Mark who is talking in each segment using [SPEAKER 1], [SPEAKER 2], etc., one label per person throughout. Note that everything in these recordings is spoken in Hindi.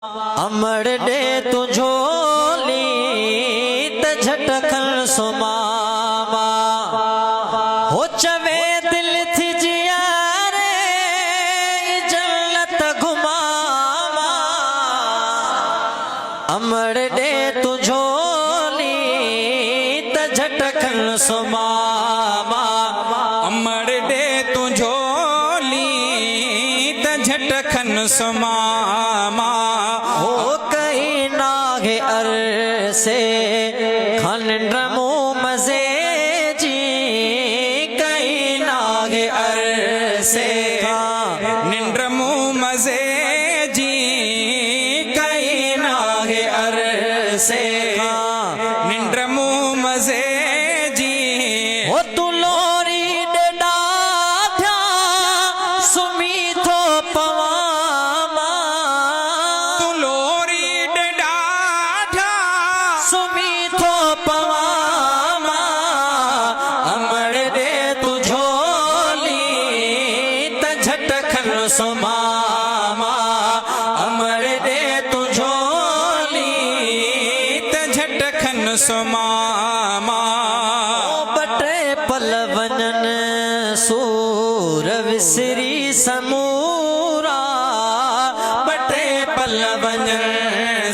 [SPEAKER 1] अमर दे तू झोली त झटकन सुमामा हो चवे दिल थी जिया रे जन्नत घुमावा। अमर दे तू झोली त झटकन सुमामा।
[SPEAKER 2] अमर दे तू झोली त झटकन सुमामा।
[SPEAKER 1] हो कहीं नागे अरसे खन रमो मजे जी कहीं नागे अरसे
[SPEAKER 2] निंद्रमु मजे जी
[SPEAKER 1] कहीं नागे अरसे
[SPEAKER 2] निंद्रमु मजे जी।
[SPEAKER 1] हो तू लोरी डा थया सुमी थो पवामा।
[SPEAKER 2] तू लोरी डाढ़ा
[SPEAKER 1] सुमी थो पवामा। अमर दे तू झोली त झटकन सुमामा। अमर दे तू झोली
[SPEAKER 2] त झटकन सुमामा।
[SPEAKER 1] बटे पलवनन सूर विसरी समूरा। बटे पलवनन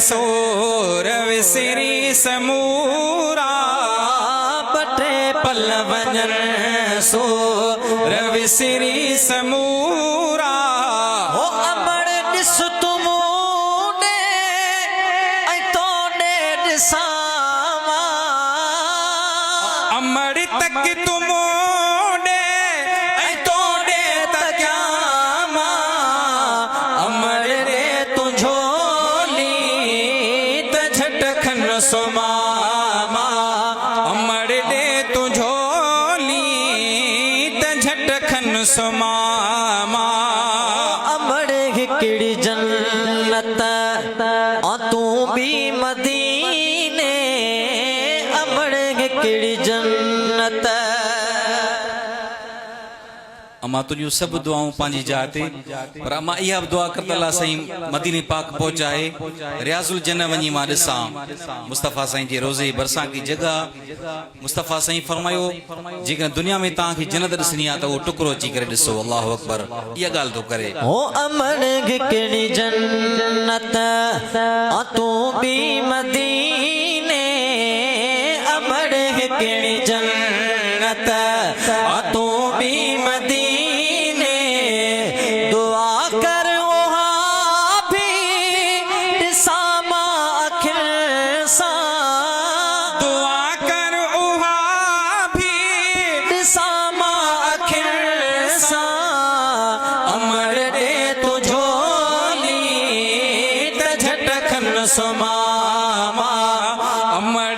[SPEAKER 2] सोर विसरी समूरा।
[SPEAKER 1] बटे पलवनन
[SPEAKER 2] सोर विसरी समूरा।
[SPEAKER 1] हो अमर दिस तुमूने ऐ तोने दिसावा।
[SPEAKER 2] अमर तक तुमोने ऐ तोड़े तक्यामा।
[SPEAKER 1] अमर दे तू झोली त झटकन सुमामा।
[SPEAKER 2] अमर दे तू झोली त झटकन सुमामा।
[SPEAKER 1] अमर हिकड़ी जन्नत आ तू भी मदीने। अमर हिकड़ी जन्नत
[SPEAKER 2] अमा तुझियूं सभु दुआऊं पंहिंजी जाइ ते पर अमा इहा बि दुआ कर अल्लाह साईं मदीने पाक पहुचाए। रियाज़ुल जन्न वञी मां ॾिसां मुस्तफ़ा साईं जे रोज़े बरसां की जगह। मुस्तफ़ा साईं फरमायो जेकॾहिं दुनिया में तव्हांखे जन्नत ॾिसणी आहे त उहो टुकड़ो अची करे ॾिसो। अल्लाहु अकबर इहा ॻाल्हि थो करे।
[SPEAKER 1] हो अमर हिकड़ी जन्नत आ तू भी मदीने। अमर हिकड़ी जन्नत आ तू भी मदीने। दुआ कर वहा भी ॾिसामा अखियुनि सां।
[SPEAKER 2] दुआ कर उहा भी
[SPEAKER 1] ॾिसामा अखियुनि सां। अमर दे तू झोली त झटकन सुमामा।
[SPEAKER 2] अमर